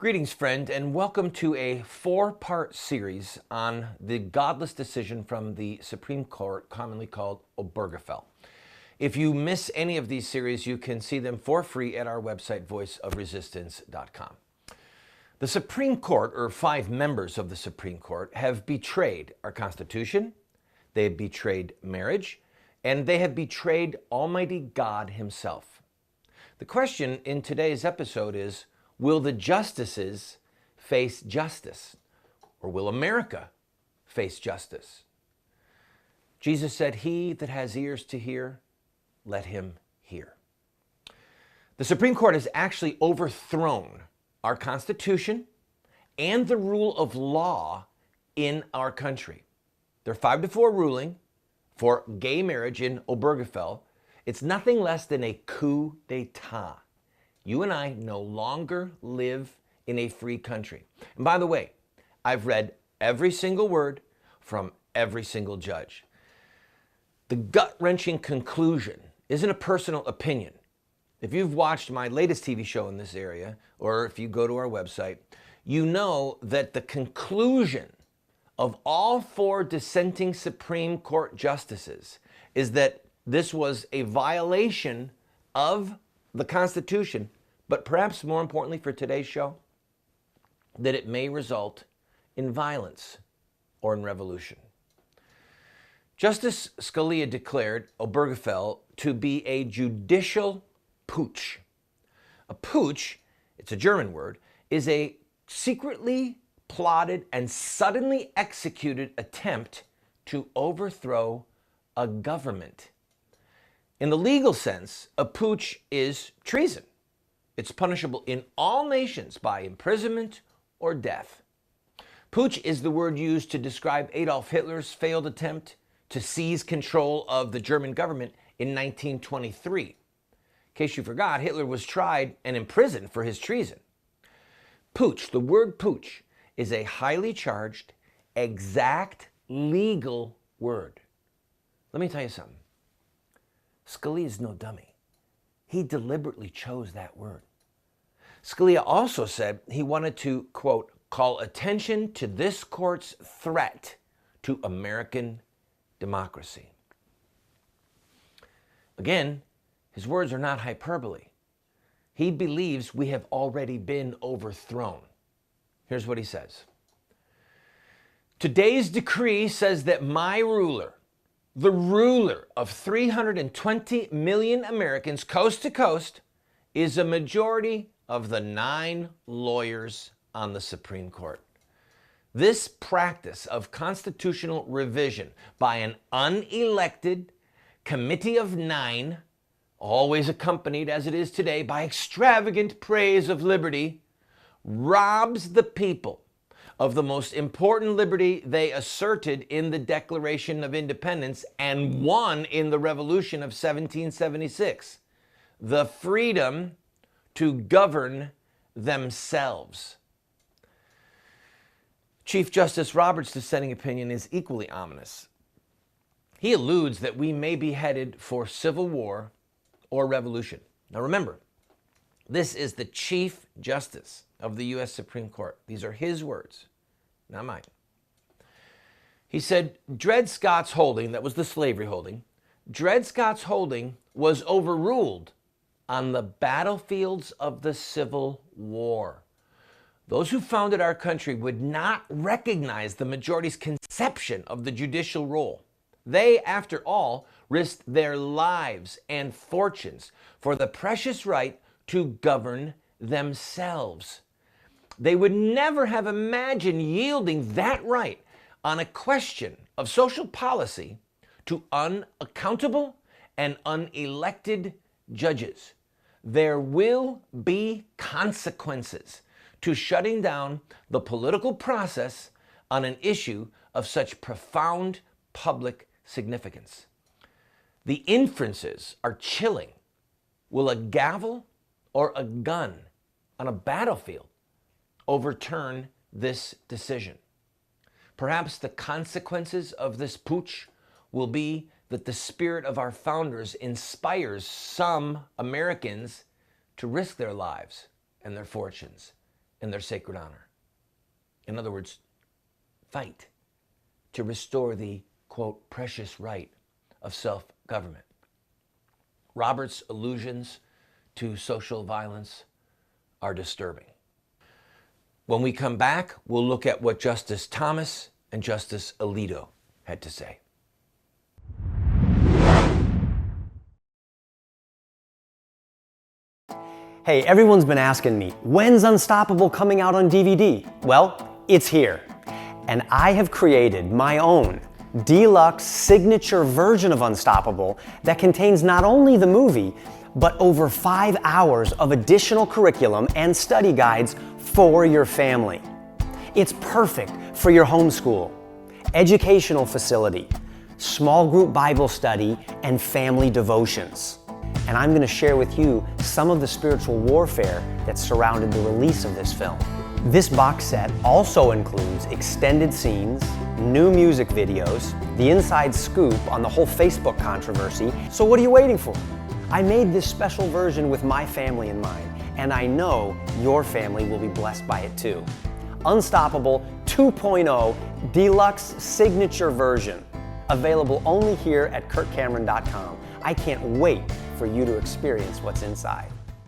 Greetings, friend, and welcome to a four-part series on the godless decision from the Supreme Court, commonly called Obergefell. If you miss any of these series, you can see them for free at our website, voiceofresistance.com. The Supreme Court, or five members of the Supreme Court, have betrayed our Constitution, they have betrayed marriage, and they have betrayed Almighty God Himself. The question in today's episode is, will the justices face justice? Or will America face justice? Jesus said, "He that has ears to hear, let him hear." The Supreme Court has actually overthrown our Constitution and the rule of law in our country. Their 5-4 ruling for gay marriage in Obergefell, it's nothing less than a coup d'etat. You and I no longer live in a free country. And by the way, I've read every single word from every single judge. The gut-wrenching conclusion isn't a personal opinion. If you've watched my latest TV show in this area, or if you go to our website, you know that the conclusion of all four dissenting Supreme Court justices is that this was a violation of the Constitution, but perhaps more importantly for today's show, that it may result in violence or in revolution. Justice Scalia declared Obergefell to be a judicial putsch. A putsch, it's a German word, is a secretly plotted and suddenly executed attempt to overthrow a government. In the legal sense, a putsch is treason. It's punishable in all nations by imprisonment or death. Putsch is the word used to describe Adolf Hitler's failed attempt to seize control of the German government in 1923. In case you forgot, Hitler was tried and imprisoned for his treason. Putsch, the word putsch, is a highly charged, exact legal word. Let me tell you something. Scalia is no dummy. He deliberately chose that word. Scalia also said he wanted to, quote, call attention to this court's threat to American democracy. Again, his words are not hyperbole. He believes we have already been overthrown. Here's what he says. Today's decree says that my ruler, the ruler of 320 million Americans coast to coast, is a majority of the 9 lawyers on the Supreme Court. This practice of constitutional revision by an unelected committee of 9, always accompanied as it is today by extravagant praise of liberty, robs the people of the most important liberty they asserted in the Declaration of Independence and won in the Revolution of 1776, the freedom to govern themselves. Chief Justice Roberts' dissenting opinion is equally ominous. He alludes that we may be headed for civil war or revolution. Now remember, this is the Chief Justice of the U.S. Supreme Court. These are his words, not mine. He said, Dred Scott's holding, that was the slavery holding, Dred Scott's holding was overruled on the battlefields of the Civil War. Those who founded our country would not recognize the majority's conception of the judicial role. They, after all, risked their lives and fortunes for the precious right to govern themselves. They would never have imagined yielding that right on a question of social policy to unaccountable and unelected judges. There will be consequences to shutting down the political process on an issue of such profound public significance. The inferences are chilling. Will a gavel or a gun on a battlefield overturn this decision? Perhaps the consequences of this putsch will be that the spirit of our founders inspires some Americans to risk their lives and their fortunes and their sacred honor. In other words, fight to restore the, quote, precious right of self-government. Robert's allusions to social violence are disturbing. When we come back, we'll look at what Justice Thomas and Justice Alito had to say. Hey, everyone's been asking me, when's Unstoppable coming out on DVD? Well, it's here. And I have created my own deluxe signature version of Unstoppable that contains not only the movie, but over 5 hours of additional curriculum and study guides for your family. It's perfect for your homeschool, educational facility, small group Bible study, and family devotions. And I'm going to share with you some of the spiritual warfare that surrounded the release of this film. This box set also includes extended scenes, new music videos, the inside scoop on the whole Facebook controversy. So what are you waiting for? I made this special version with my family in mind, and I know your family will be blessed by it too. Unstoppable 2.0 Deluxe Signature Version, available only here at KurtCameron.com. I can't wait for you to experience what's inside.